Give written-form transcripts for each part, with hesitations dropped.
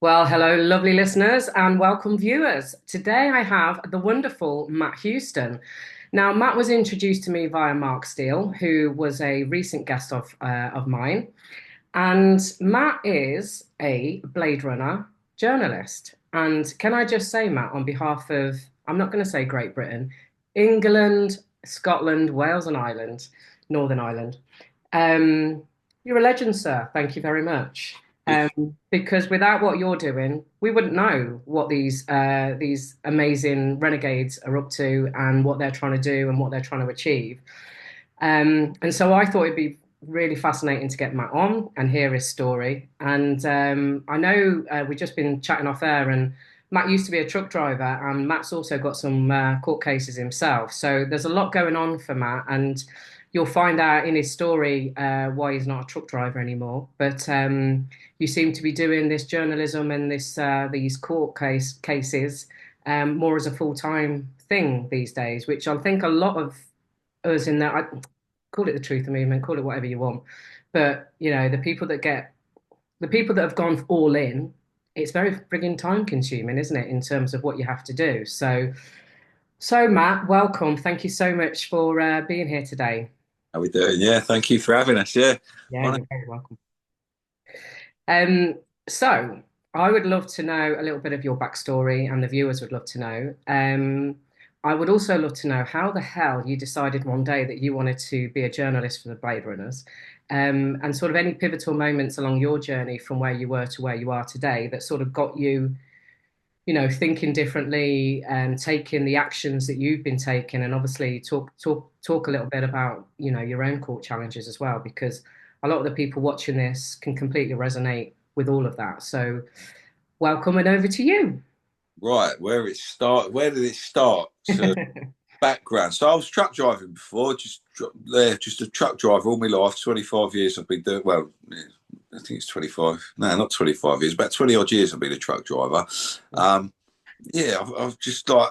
Well, hello, lovely listeners, and welcome viewers. Today I have the wonderful Matt Houston. Now, Matt was introduced to me via Mark Steele, who was a recent guest of mine. And Matt is a Blade Runner journalist. And can I just say, Matt, on behalf of, I'm not going to say Great Britain, England, Scotland, Wales, and Ireland, Northern Ireland, um, you're a legend, sir. Thank you very much. Because without what you're doing, we wouldn't know what these amazing renegades are up to and what they're trying to do and what they're trying to achieve. And so I thought it'd be really fascinating to get Matt on and hear his story. And I know we've just been chatting off air, and Matt used to be a truck driver, and Matt's also got some court cases himself. So there's a lot going on for Matt, and you'll find out in his story why he's not a truck driver anymore. But you seem to be doing this journalism and these cases more as a full-time thing these days, which I think a lot of us in that, I call it the truth movement, call it whatever you want. But the people that have gone all in, it's very frigging time consuming, isn't it, in terms of what you have to do. So Matt, welcome. Thank you so much for being here today. How we doing? Yeah, thank you for having us. Yeah. Yeah, Honest. you're very welcome. Um, so I would love to know a little bit of your backstory, and the viewers would love to know. I would also love to know how the hell you decided one day that you wanted to be a journalist for the Bladerunners, and sort of any pivotal moments along your journey from where you were to where you are today that sort of got you, thinking differently and taking the actions that you've been taking, and obviously talk a little bit about, your own court challenges as well, because a lot of the people watching this can completely resonate with all of that. So welcome and over to you. Right, where did it start? Background. So I was truck driving before, just a truck driver all my life. 25 years I've been doing. Well, I think it's 25. No, not 25 years. About 20 odd years I've been a truck driver. Um, yeah, I've just like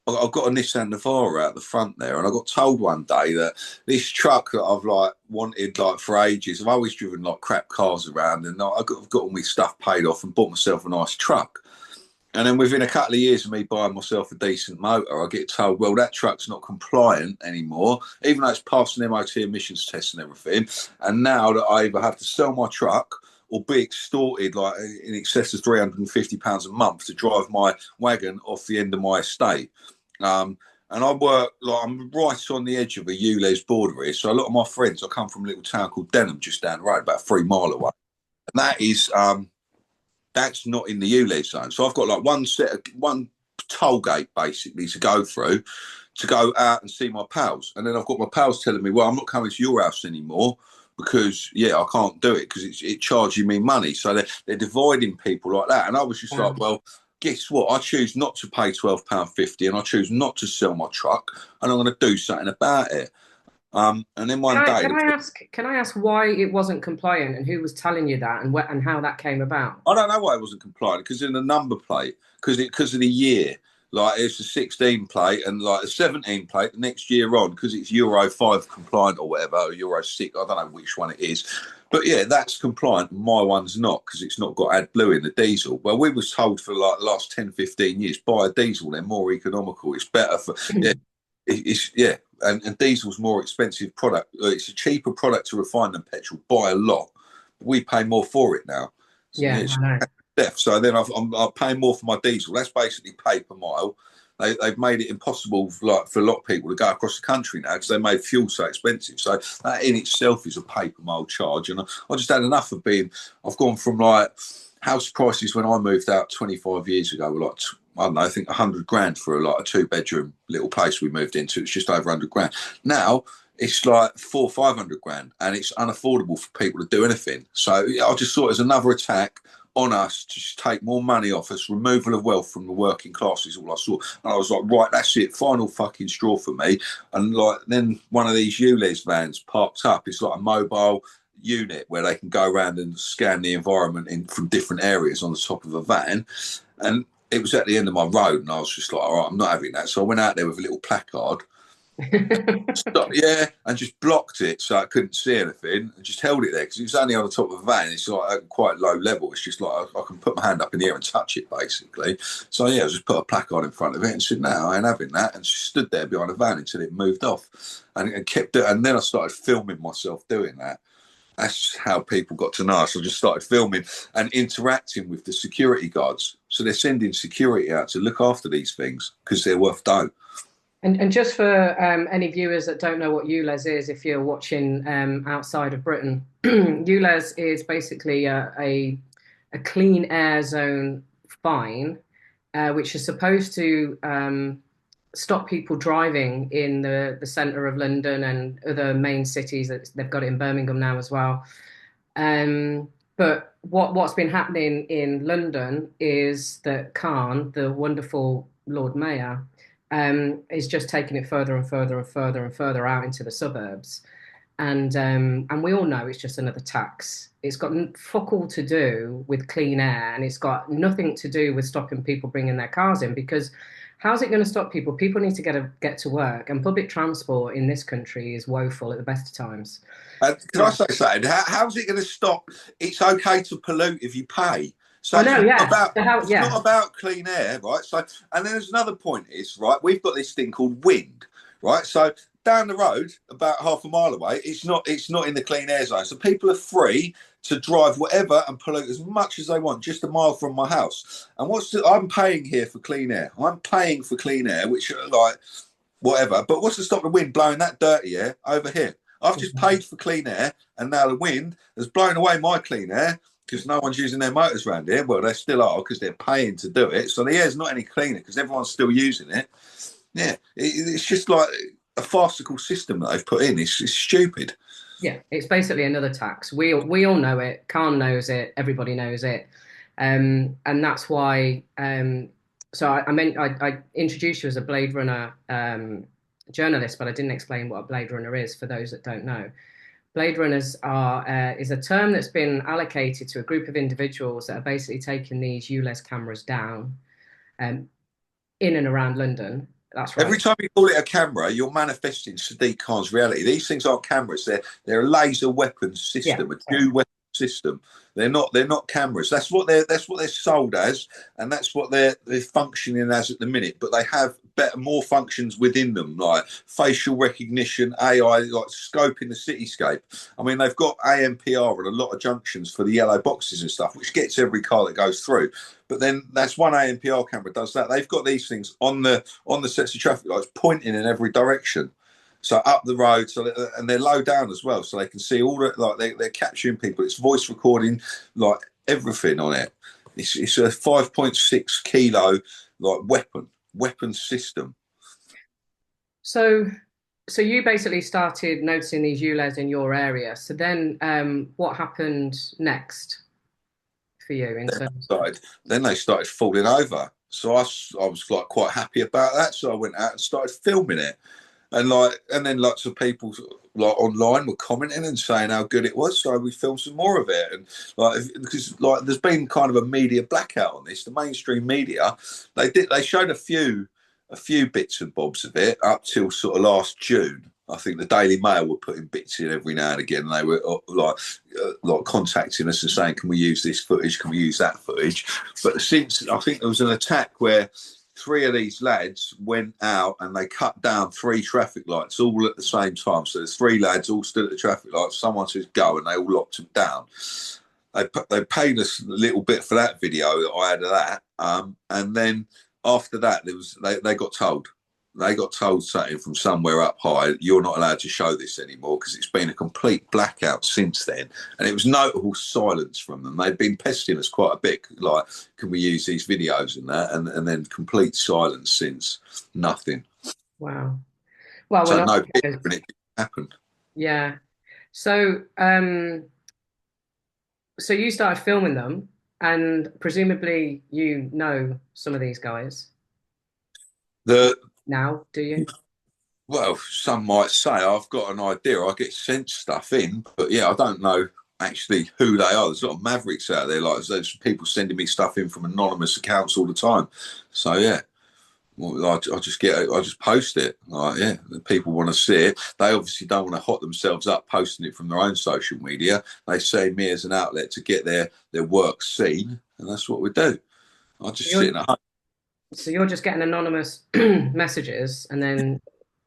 I've got a Nissan Navara out the front there, and I got told one day that this truck that I've like wanted like for ages. I've always driven like crap cars around, and I've got all my stuff paid off and bought myself a nice truck. And then within a couple of years of me buying myself a decent motor, I get told, well, that truck's not compliant anymore, even though it's passed an MOT emissions test and everything. And now that I either have to sell my truck or be extorted like in excess of £350 a month to drive my wagon off the end of my estate. And I work like I'm right on the edge of a ULEZ border here. So a lot of my friends, I come from a little town called Denham, just down the road, about 3 mile away. And that's not in the ULEZ zone. So I've got like one toll gate basically to go through to go out and see my pals. And then I've got my pals telling me, well, I'm not coming to your house anymore because, yeah, I can't do it because it's charging me money. So they're dividing people like that. And I was just like, well, guess what? I choose not to pay £12.50 and I choose not to sell my truck and I'm going to do something about it. And then Can one I day, can I ask can I ask why it wasn't compliant and who was telling you that and and how that came about? I don't know why it wasn't compliant because in the number plate, because of the year, like it's a 16 plate and like a 17 plate the next year on because it's Euro 5 compliant or whatever, or Euro 6, I don't know which one it is. But yeah, that's compliant. My one's not because it's not got AdBlue in the diesel. Well, we was told for like the last 10, 15 years, buy a diesel, they're more economical. It's better for, yeah, yeah. And diesel's more expensive product. It's a cheaper product to refine than petrol by a lot. We pay more for it now. Yeah, It's I know. death. So then I'm paying more for my diesel. That's basically pay per mile. They've made it impossible for a lot of people to go across the country now because they made fuel so expensive. So that in itself is a pay per mile charge. And I just had enough of being. I've gone from like house prices when I moved out 25 years ago were like I don't know, I think 100 grand for like a 2 bedroom little place we moved into. It's just over 100 grand. Now it's like 400, 500 grand and it's unaffordable for people to do anything. So I just saw it as another attack on us to just take more money off us, removal of wealth from the working class is all I saw. And I was like, right, that's it, final fucking straw for me. And like then one of these ULEZ vans parked up. It's like a mobile unit where they can go around and scan the environment in from different areas on the top of a van. And it was at the end of my road, and I was just like, all right, I'm not having that. So I went out there with a little placard, Stop, yeah, and just blocked it so I couldn't see anything, and just held it there because it was only on the top of a van. It's like at quite low level. It's just like I can put my hand up in the air and touch it, basically. So yeah, I just put a placard in front of it and said, "No, I ain't having that," and just stood there behind the van until it moved off, and kept it. And then I started filming myself doing that. That's how people got to know us. I just started filming and interacting with the security guards. So they're sending security out to look after these things because they're worth dough. And just for any viewers that don't know what ULEZ is, if you're watching outside of Britain, ULEZ is basically a clean air zone fine, which is supposed to stop people driving in the centre of London and other main cities. They've got it in Birmingham now as well. But what's been happening in London is that Khan, the wonderful Lord Mayor, is just taking it further and further and further and further out into the suburbs. And we all know it's just another tax. It's got fuck all to do with clean air, and it's got nothing to do with stopping people bringing their cars in. Because how's it going to stop people? People need to get to work, and public transport in this country is woeful at the best of times. Can I say something? How's it going to stop? It's okay to pollute if you pay. So I know, yeah. So how, it's yeah. not about clean air, right? So, and then there's another point is right. We've got this thing called wind, right? So down the road, about half a mile away, it's not in the clean air zone. So people are free to drive whatever and pollute as much as they want, just a mile from my house. And I'm paying here for clean air. I'm paying for clean air, which like whatever. But what's to stop the wind blowing that dirty air over here? I've just paid for clean air, and now the wind has blown away my clean air because no one's using their motors around here. Well, they still are because they're paying to do it. So the air's not any cleaner because everyone's still using it. Yeah, it's just like a farcical system that they've put in. It's stupid. Yeah, it's basically another tax. We all know it. Khan knows it. Everybody knows it, and that's why. So I meant I introduced you as a Blade Runner journalist, but I didn't explain what a Blade Runner is for those that don't know. Blade Runners are is a term that's been allocated to a group of individuals that are basically taking these ULEZ cameras down um, in and around London. That's right. Every time you call it a camera, you're manifesting Sadiq Khan's reality. These things aren't cameras; they're a laser weapon Yeah. system, a dual weapon system. They're not cameras. That's what they're sold as, and that's what they're functioning as at the minute. But they have more functions within them, like facial recognition, AI, like scoping the cityscape. I mean, they've got AMPR and a lot of junctions for the yellow boxes and stuff, which gets every car that goes through. But then that's one AMPR camera does that. They've got these things on the sets of traffic lights pointing in every direction. So up the road, and they're low down as well, so they can see all the like they're capturing people. It's voice recording, like everything on it. It's a 5.6 kilo like weapon system. So so you basically started noticing these ULEZ in your area. So then, what happened next for you in terms of? Then they started falling over. So I was like quite happy about that. So I went out and started filming it. And then lots of people like online were commenting and saying how good it was. So we filmed some more of it, and like because like there's been kind of a media blackout on this. The mainstream media they showed a few bits and bobs of it up till sort of last June. I think the Daily Mail were putting bits in every now and again. And they were like contacting us and saying, "Can we use this footage? Can we use that footage?" But since I think there was an attack where three of these lads went out and they cut down three traffic lights all at the same time. So there's three lads all stood at the traffic lights. Someone says go, and they all locked them down. They paid us a little bit for that video that I had of that, and then after that, they got told. They got told something from somewhere up high. You're not allowed to show this anymore because it's been a complete blackout since then. And it was notable silence from them. They'd been pestering us quite a bit, like, can we use these videos and that? And then complete silence since. Nothing. Wow. Well, So when I no picture was, and it happened. yeah. So so you started filming them, and presumably you know some of these guys The now, do you? Well, some might say I've got an idea. I get sent stuff in, but yeah, I don't know actually who they are. There's a lot of mavericks out there. Like there's people sending me stuff in from anonymous accounts all the time. So yeah, Well, I just post it. Like, yeah, the people want to see it. They obviously don't want to hot themselves up posting it from their own social media. They see me as an outlet to get their work seen, and that's what we do. I just sit You're in a home. so you're just getting anonymous messages and then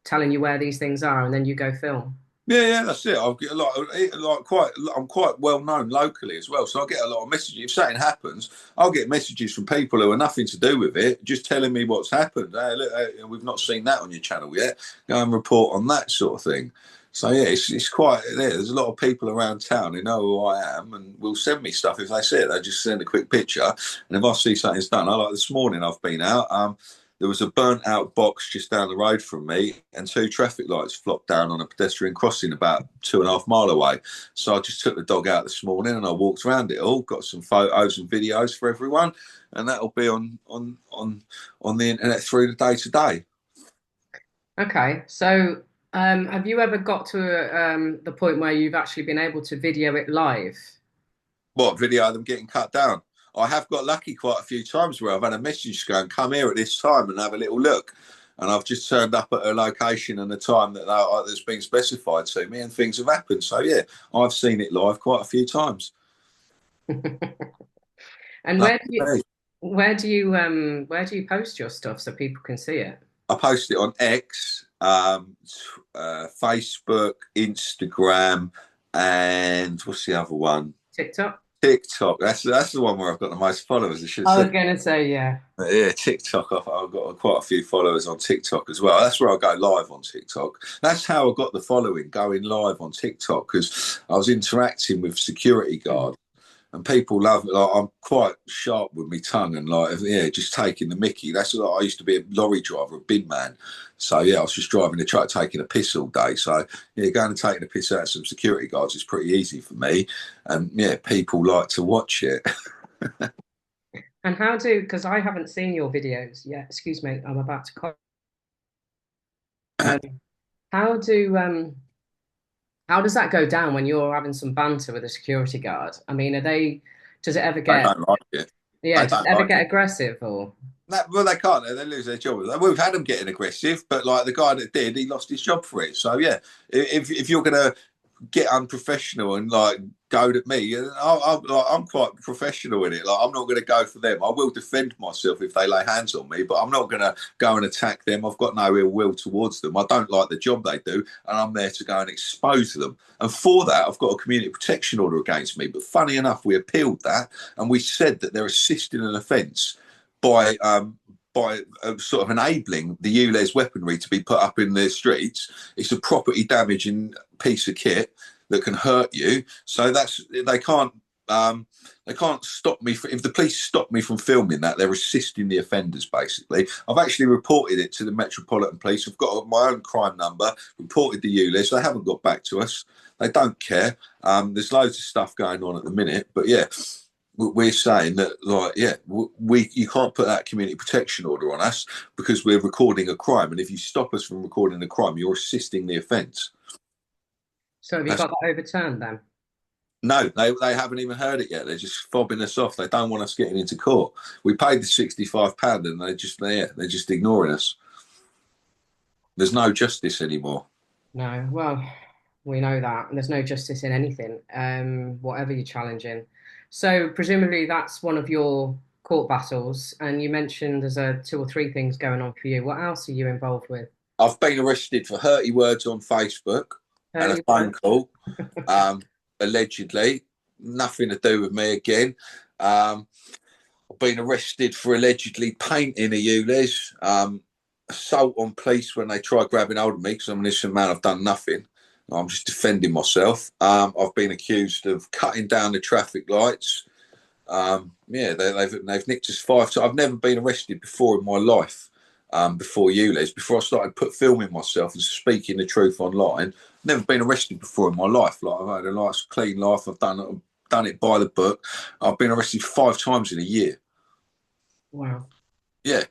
telling you where these things are, and then you go film. Yeah, yeah, that's it. I'll get a lot, I'm quite well known locally as well, so I get a lot of messages. If something happens, I'll get messages from people who are nothing to do with it, just telling me what's happened. Hey, look, we've not seen that on your channel yet. Go and report on that sort of thing. So yeah, it's quite. Yeah, there's a lot of people around town who know who I am and will send me stuff if they see it. They just send a quick picture, and if I see something's done, I like this morning I've been out. There was a burnt out box just down the road from me, and two traffic lights flopped down on a pedestrian crossing about 2.5 miles away. So I just took the dog out this morning and I walked around it all, got some photos and videos for everyone, and that'll be on the internet through the day to day. Okay, so have you ever got to the point where you've actually been able to video it live? What video of them getting cut down? I have got lucky quite a few times where I've had a message going, come here at this time and have a little look. And I've just turned up at a location and a time that's been specified to me, and things have happened. So yeah, I've seen it live quite a few times. And No, where do you post your stuff so people can see it? I post it on X, Facebook, Instagram, and what's the other one? TikTok? TikTok. That's the one where I've got the most followers. I should I have was said. gonna say, yeah. Yeah, TikTok. I've got quite a few followers on TikTok as well. That's where I go live on TikTok. That's how I got the following, going live on TikTok, because I was interacting with security guards, and people love it. Like, I'm quite sharp with my tongue and like, yeah, just taking the mickey. That's what I used to be, a lorry driver, a bin man. So yeah, I was just driving the truck, taking a piss all day. So yeah, going and taking a piss out of some security guards is pretty easy for me, and yeah, people like to watch it. And because I haven't seen your videos yet. Excuse me, I'm about to call. Um, how do how does that go down when you're having some banter with a security guard? I mean, does it ever They get, don't like it. yeah, They does it don't ever like get it. aggressive or? No, well, they can't. They lose their job. We've had them getting aggressive, but like the guy that did, he lost his job for it. So yeah, if you're gonna get unprofessional and like go at me, I'm quite professional in it. Like I'm not going to go for them. I will defend myself if they lay hands on me, but I'm not going to go and attack them. I've got no ill will towards them. I don't like the job they do, and I'm there to go and expose them. And for that, I've got a community protection order against me. But funny enough, we appealed that, and we said that they're assisting an offence by sort of enabling the ULEZ weaponry to be put up in the streets. It's a property damaging piece of kit that can hurt you. So they can't stop me if the police stop me from filming that. They're assisting the offenders basically. I've actually reported it to the Metropolitan Police. I've got my own crime number. Reported the ULEZ. They haven't got back to us. They don't care. There's loads of stuff going on at the minute, but yeah, we're saying that, like, yeah, you can't put that community protection order on us because we're recording a crime, and if you stop us from recording a crime, you're assisting the offence. So have you That's got that overturned then? No, they haven't even heard it yet. They're just fobbing us off. They don't want us getting into court. We paid the £65, and they're just ignoring us. There's no justice anymore. No. Well, we know that. And there's no justice in anything, whatever you're challenging. So presumably that's one of your court battles. And you mentioned there's two or three things going on for you. What else are you involved with? I've been arrested for 30 words on Facebook and a 31? phone call, allegedly. Nothing to do with me again. I've been arrested for allegedly painting a ULEZ, assault on police when they try grabbing hold of me because I'm an innocent man. I've done nothing. I'm just defending myself. I've been accused of cutting down the traffic lights. Yeah, they've nicked us 5 times. I've never been arrested before in my life. Before ULEZ, before I started filming myself and speaking the truth online, never been arrested before in my life. Like I've had a nice clean life. I've done it by the book. I've been arrested 5 times in a year. Wow. Yeah,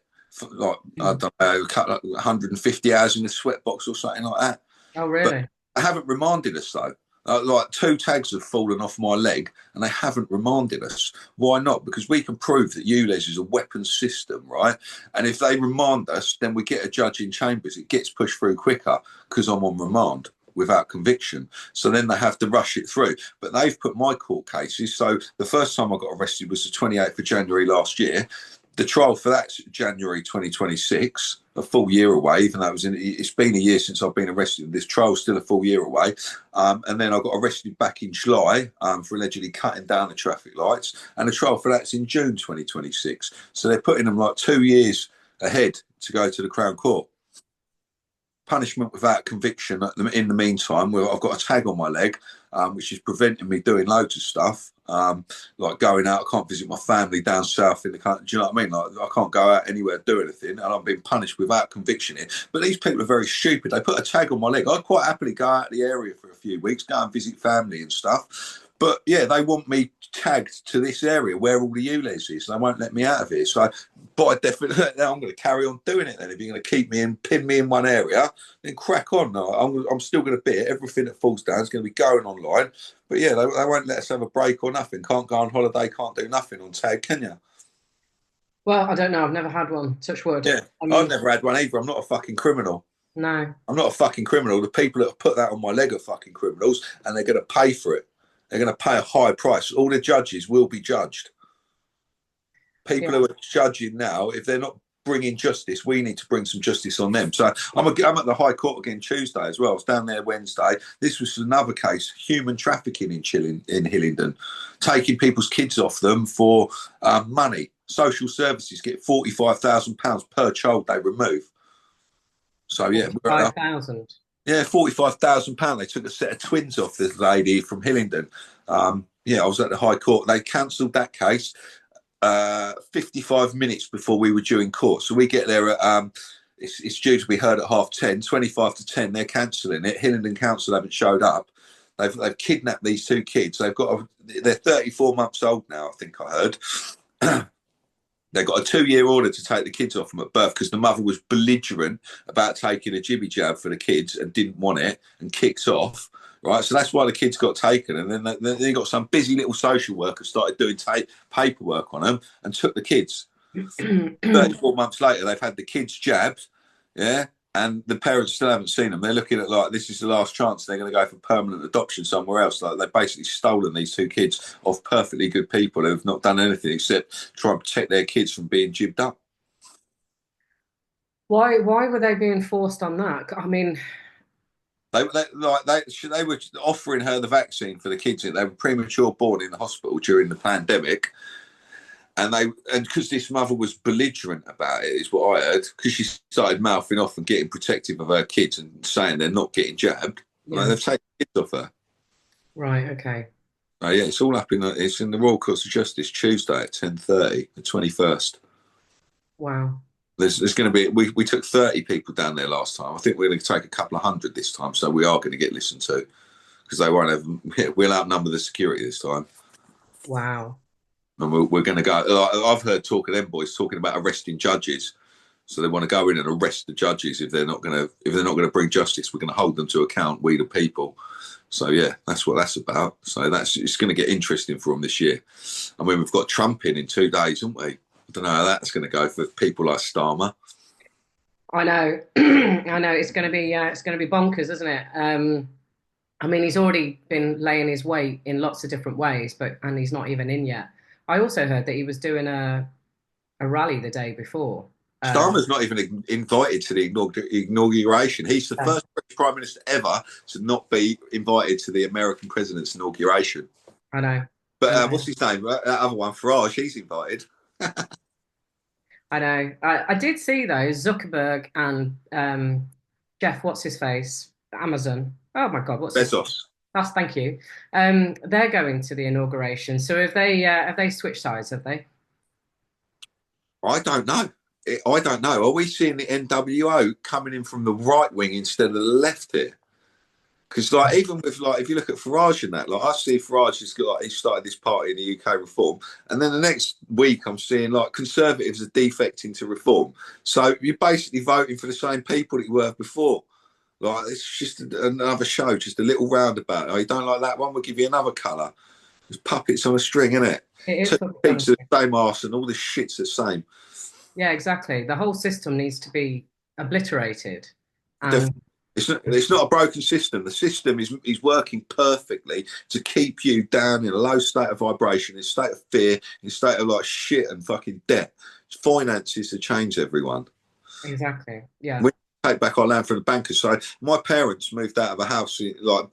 like I don't know, like 150 hours in the sweatbox or something like that. Oh, But really? I haven't remanded us though. Like 2 tags have fallen off my leg and they haven't remanded us. Why not? Because we can prove that ULEZ is a weapons system, right? And if they remand us, then we get a judge in chambers. It gets pushed through quicker because I'm on remand without conviction. So then they have to rush it through. But they've put my court cases. So the first time I got arrested was the 28th of January last year. The trial for that's January 2026, a full year away, even though it's been a year since I've been arrested. This trial's still a full year away. And then I got arrested back in July for allegedly cutting down the traffic lights. And the trial for that's in June 2026. So they're putting them like 2 years ahead to go to the Crown Court. Punishment without conviction in the meantime, where I've got a tag on my leg, which is preventing me doing loads of stuff, like going out. I can't visit my family down south in the country. Do you know what I mean? Like, I can't go out anywhere, do anything, and I'm being punished without conviction here. But these people are very stupid. They put a tag on my leg. I'd quite happily go out of the area for a few weeks, go and visit family and stuff. But yeah, they want me tagged to this area where all the ULEZ is. They won't let me out of here. So by definition, I'm going to carry on doing it then. If you're going to keep me and pin me in one area, then crack on. I'm still going to be it. Everything that falls down is going to be going online. But yeah, they won't let us have a break or nothing. Can't go on holiday, can't do nothing on tag, can you? Well, I don't know. I've never had one. Touch wood. Yeah, I I've mean, never had one either. I'm not a fucking criminal. no. I'm not a fucking criminal. The people that have put that on my leg are fucking criminals, and they're going to pay for it. They're going to pay a high price. All the judges will be judged. People Yeah. who are judging now, if they're not bringing justice, we need to bring some justice on them. So I'm at the High Court again Tuesday as well. I was down there Wednesday. This was another case, human trafficking in Hillingdon, taking people's kids off them for money. Social services get £45,000 per child they remove. So yeah, we're at 5,000. yeah, £45,000. They took a set of twins off this lady from Hillingdon. Yeah, I was at the High Court. They cancelled that case 55 minutes before we were due in court. So we get there at it's due to be heard at 10:30, 25 to 10. They're cancelling it. Hillingdon Council haven't showed up. They've kidnapped these 2 kids. They're 34 months old now, I think I heard. They got a 2-year order to take the kids off them at birth because the mother was belligerent about taking a jibby jab for the kids and didn't want it and kicks off. Right, so that's why the kids got taken, and then they got some busy little social worker started doing paperwork on them and took the kids. 34 months later, they've had the kids jabbed, yeah, and the parents still haven't seen them. They're looking at like this is the last chance. They're going to go for permanent adoption somewhere else. Like they've basically stolen these 2 kids off perfectly good people who've not done anything except try and protect their kids from being jibbed up. Why were they being forced on that? I mean, They were offering her the vaccine for the kids. They were premature born in the hospital during the pandemic, and because this mother was belligerent about it, is what I heard. Because she started mouthing off and getting protective of her kids and saying they're not getting jabbed. yeah. They've taken kids off her. Right. Okay. Yeah, it's all up it's in the Royal Courts of Justice Tuesday at 10:30, the 21st. Wow. There's going to be we took 30 people down there last time. I think we're going to take a couple of hundred this time, so we are going to get listened to because they won't have. We'll outnumber the security this time. Wow. And we're going to go. I've heard talk of them boys talking about arresting judges, so they want to go in and arrest the judges if they're not going to bring justice. We're going to hold them to account. We the people. So yeah, that's what that's about. So it's going to get interesting for them this year. I mean, we've got Trump in 2 days, haven't we? I don't know how that's going to go for people like Starmer. I know. I know. It's going to be bonkers, isn't it? I mean, he's already been laying his weight in lots of different ways, and he's not even in yet. I also heard that he was doing a rally the day before. Starmer's not even invited to the inauguration. He's the first British Prime Minister ever to not be invited to the American president's inauguration. I know. But what's his name? That other one, Farage, he's invited. I know. I did see though Zuckerberg and Jeff, what's his face, Amazon. Oh my God, what's Bezos? That's thank you. They're going to the inauguration. So have they switched sides? Have they? I don't know. I don't know. Are we seeing the NWO coming in from the right wing instead of the left here? Because even with if you look at Farage and that, I see Farage has got he started this party in the UK Reform, and then the next week I'm seeing Conservatives are defecting to Reform. So you're basically voting for the same people that you were before. Like it's just another show, just a little roundabout. Oh, you don't like that one? We'll give you another colour. There's puppets on a string, isn't it? It is Two puppets on a peaks of string. the same arse and all this shit's the same. Yeah, exactly. The whole system needs to be obliterated. And Definitely. It's not a broken system. The system is working perfectly to keep you down in a low state of vibration, in a state of fear, in a state of like shit and fucking debt. It's finances to change everyone. exactly. Yeah. We take back our land from the bankers. So my parents moved out of a house,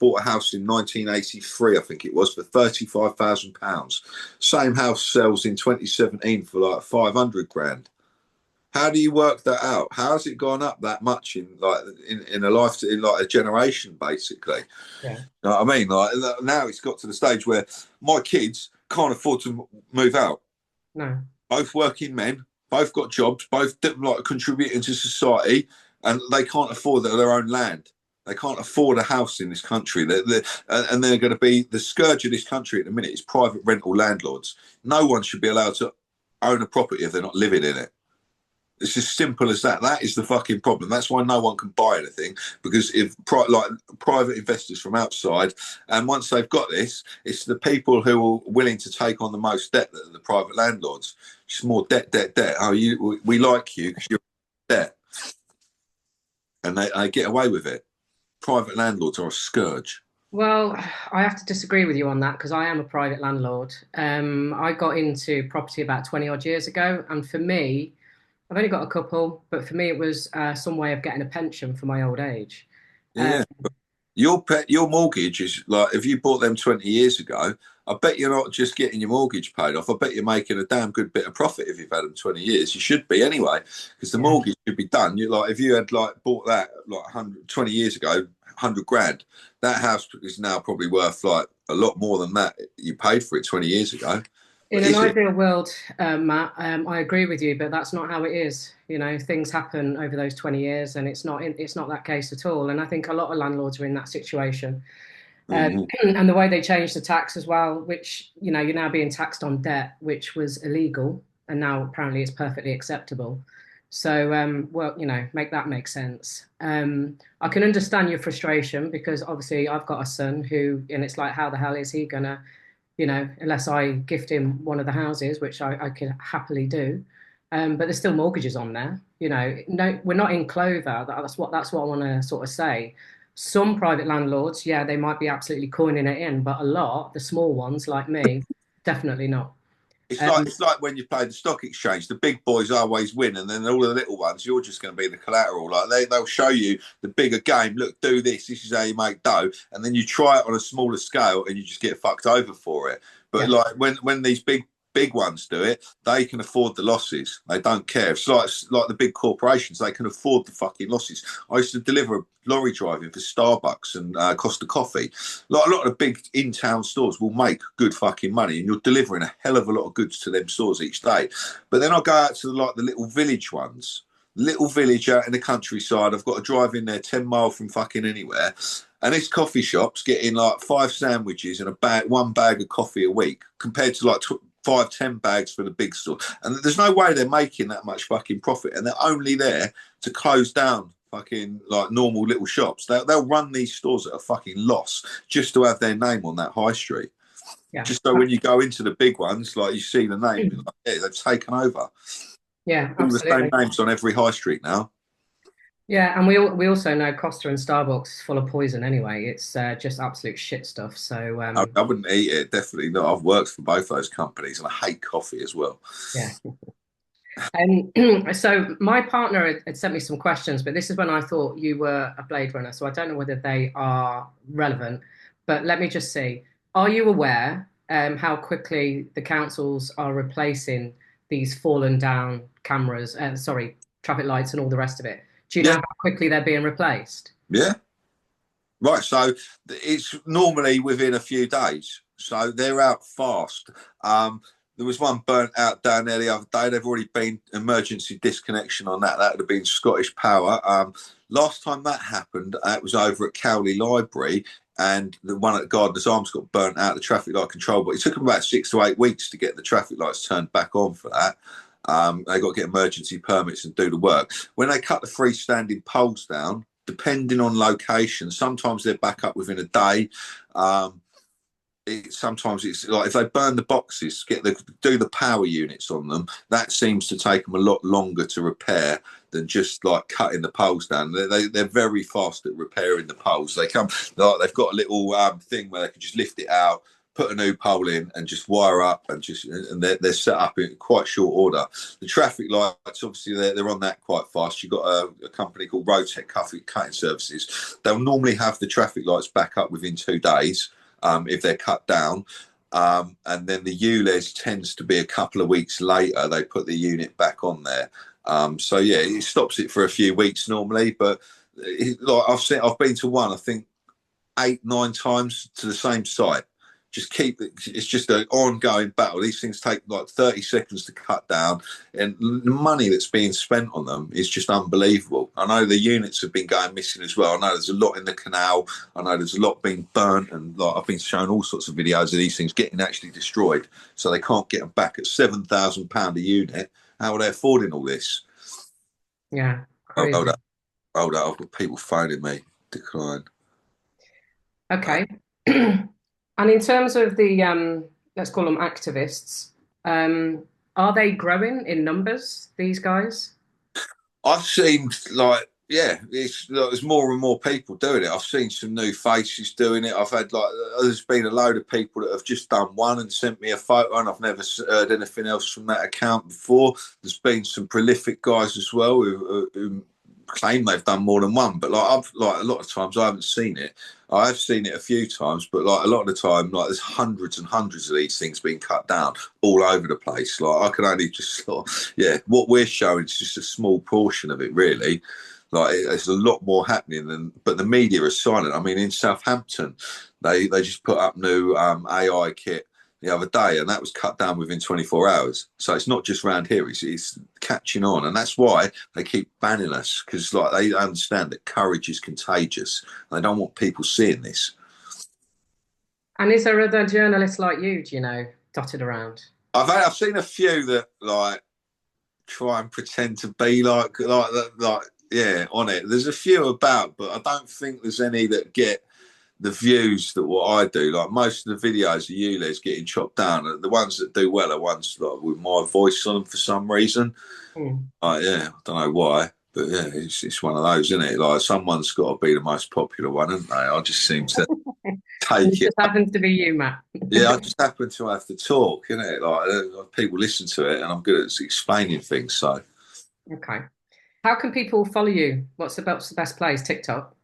bought a house in 1983, I think it was, for £35,000. Same house sells in 2017 for like 500 grand. How do you work that out? How has it gone up that much in a life, in like a generation, basically? Yeah. You know what I mean? Like now it's got to the stage where my kids can't afford to move out. No. Both working men, both got jobs, both like contributing to society, and they can't afford their own land. They can't afford a house in this country. And they're going to be the scourge of this country at the minute is private rental landlords. No one should be allowed to own a property if they're not living in it. It's as simple as that. That is the fucking problem. That's why no one can buy anything, because if like private investors from outside, and once they've got this, it's the people who are willing to take on the most debt that are the private landlords. Just more debt, debt, debt. Oh, we like you because you're debt, and they get away with it. Private landlords are a scourge. Well, I have to disagree with you on that because I am a private landlord. I got into property about 20 odd years ago, and for me, I've only got a couple, but for me, it was some way of getting a pension for my old age. Yeah, Um, yeah. Your mortgage is like if you bought them 20 years ago, I bet you're not just getting your mortgage paid off. I bet you're making a damn good bit of profit if you've had them 20 years. You should be anyway, because the yeah. mortgage should be done. You like if you had like bought that like 20 years ago, 100 grand, that house is now probably worth like a lot more than that you paid for it 20 years ago. In But an is it? ideal world, Matt, I agree with you, but that's not how it is. You know, things happen over those 20 years, and it's not that case at all. And I think a lot of landlords are in that situation. Mhm. And the way they changed the tax as well, which, you know, you're now being taxed on debt, which was illegal, and now apparently it's perfectly acceptable. So, well, you know, make that make sense. I can understand your frustration because obviously I've got a son who, and it's like, how the hell is he gonna, you know, unless I gift him one of the houses, which I could happily do. But there's still mortgages on there. You know, no, we're not in clover. That's what I want to sort of say. Some private landlords, yeah, they might be absolutely coining it in, but a lot, the small ones like me, definitely not. It's like when you play the stock exchange, the big boys always win, and then all the little ones, you're just going to be the collateral. Like they'll show you the bigger game. Look, do this. This is how you make dough, and then you try it on a smaller scale, and you just get fucked over for it. But Yeah, like when these big ones do it, they can afford the losses. They don't care. It's like the big corporations. They can afford the fucking losses. I used to deliver lorry driving for Starbucks and Costa Coffee. Like a lot of the big in-town stores will make good fucking money, and you're delivering a hell of a lot of goods to them stores each day. But then I go out to like the little village ones. Little village out in the countryside. I've got to drive in there 10 mile from fucking anywhere. And this coffee shop's getting like 5 sandwiches and one bag of coffee a week, compared to like 5, 10 bags for the big store. And there's no way they're making that much fucking profit. And they're only there to close down fucking like normal little shops. They'll run these stores at a fucking loss just to have their name on that high street. yeah, Just so when you go into the big ones, like you see the name, like, yeah, they've taken over. yeah, All the same absolutely. names on every high street now. Yeah, and we also know Costa and Starbucks is full of poison anyway. It's just absolute shit stuff. So I wouldn't eat it, definitely not. I've worked for both those companies and I hate coffee as well. yeah. And so my partner had sent me some questions, but this is when I thought you were a Blade Runner. So I don't know whether they are relevant, but let me just see. Are you aware how quickly the councils are replacing these fallen down cameras, sorry, traffic lights and all the rest of it? Do you know Yeah, how quickly they're being replaced? yeah. Right, so it's normally within a few days. So they're out fast. There was one burnt out down there the other day. They've already been emergency disconnection on that. That would have been Scottish Power. Last time that happened, it was over at Cowley Library, and the one at Gardener's Arms got burnt out, the traffic light control. But it took them about 6 to 8 weeks to get the traffic lights turned back on for that. They got to get emergency permits and do the work. When they cut the freestanding poles down, depending on location, sometimes they're back up within a day. Um, Sometimes it's like if they burn the boxes, do the power units on them. That seems to take them a lot longer to repair than just like cutting the poles down. They're very fast at repairing the poles. They come like they've got a little thing where they can just lift it out, put a new pole in, and just wire up, and they're set up in quite short order. The traffic lights, obviously, they're on that quite fast. You've got a company called Rotec Cutting Services. They'll normally have the traffic lights back up within 2 days. If they're cut down. And then the ULEZ tends to be a couple of weeks later, they put the unit back on there. So yeah, it stops it for a few weeks normally, but like I've been to one, I think 8, 9 times to the same site. It's just an ongoing battle. These things take like 30 seconds to cut down, and the money that's being spent on them is just unbelievable. I know the units have been going missing as well. I know there's a lot in the canal. I know there's a lot being burnt, and like I've been shown all sorts of videos of these things getting actually destroyed, so they can't get them back at £7,000 a unit. How are they affording all this? Yeah, Oh, crazy. hold up. I've got people phoning me. Decline. Okay. And in terms of the let's call them activists, um, are they growing in numbers, these guys? I've seen like yeah, there's more and more people doing it. I've seen some new faces doing it. I've had like there's been a load of people that have just done one and sent me a photo, and I've never heard anything else from that account before. There's been some prolific guys as well who claim they've done more than one, but like a lot of times I haven't seen it. I have seen it a few times, but like a lot of the time, like there's hundreds and hundreds of these things being cut down all over the place. Like I can only just sort of, yeah, what we're showing is just a small portion of it, really. Like there's a lot more happening but the media is silent. I mean, in Southampton, they just put up new AI kit the other day, and that was cut down within 24 hours. So it's not just around here; it's catching on, and that's why they keep banning us, because like they understand that courage is contagious. And they don't want people seeing this. And is there other journalists like you, do you know, dotted around? I've seen a few that like try and pretend to be like yeah on it. There's a few about, but I don't think there's any that get the views that what I do. Like most of the videos of ULEZ getting chopped down, the ones that do well are ones like with my voice on them for some reason. Hmm. Yeah, I don't know why, but yeah, it's one of those, isn't it? Like someone's got to be the most popular one, haven't they? I just seem to And take it it. just happens to be you, Matt. Yeah, I just happen to have to talk, isn't it? Like people listen to it, and I'm good at explaining things. So Okay. How can people follow you? What's the best place? TikTok?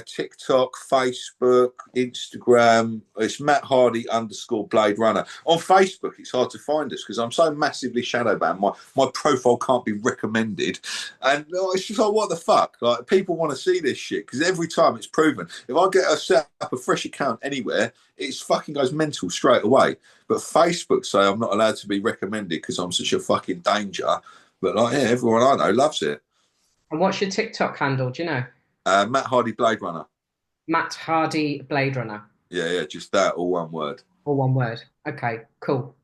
TikTok, Facebook, Instagram. It's Matt Hardy _ Blade Runner. On Facebook, it's hard to find us because I'm so massively shadow banned. My profile can't be recommended, and it's just like what the fuck. Like people want to see this shit because every time it's proven. If I get set up a fresh account anywhere, it's fucking goes mental straight away. But Facebook say I'm not allowed to be recommended because I'm such a fucking danger. But like, yeah, everyone I know loves it. And what's your TikTok handle? Do you know? Matt Hardy Blade Runner. Matt Hardy Blade Runner, Yeah, just that, all one word. or one word. Okay, cool.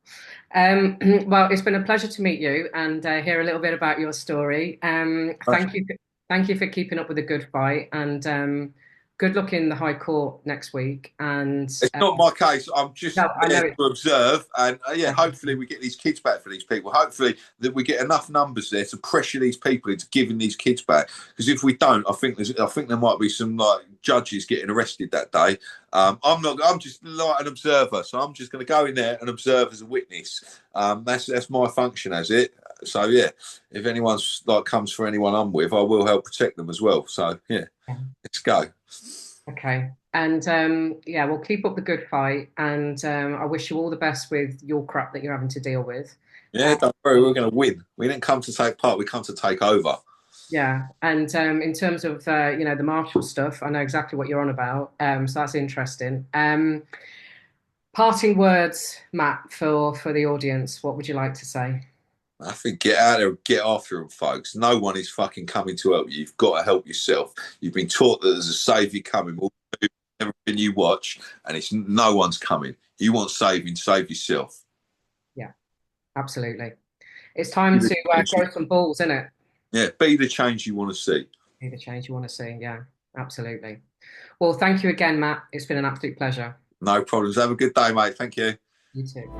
Well, it's been a pleasure to meet you and hear a little bit about your story. Thank you for keeping up with a good fight, and good luck in the High Court next week. And It's not my case. I'm no, just I know there it. to observe, and yeah, hopefully we get these kids back for these people. Hopefully that we get enough numbers there to pressure these people into giving these kids back. Because if we don't, I think there might be some like judges getting arrested that day. I'm not. I'm just like an observer, so I'm just going to go in there and observe as a witness. That's my function as it. So yeah, if anyone's like comes for anyone I'm with, I will help protect them as well. So yeah, let's go. Okay. And yeah, we'll keep up the good fight. And I wish you all the best with your crap that you're having to deal with. Yeah, don't worry, we're going to win. We didn't come to take part, we come to take over. Yeah, and in terms of the martial stuff, I know exactly what you're on about. So that's interesting. Parting words, Matt, for the audience. What would you like to say? I think get out there and get after them, folks. No one is fucking coming to help you. You've got to help yourself. You've been taught that there's a saviour coming. We'll do everything you watch, and it's no one's coming. You want saving, save yourself. Yeah, absolutely. It's time to grow some balls, isn't it? Yeah, be the change you want to see. Be the change you want to see. Yeah, absolutely. Well, thank you again, Matt. It's been an absolute pleasure. No problems. Have a good day, mate. Thank you. You too.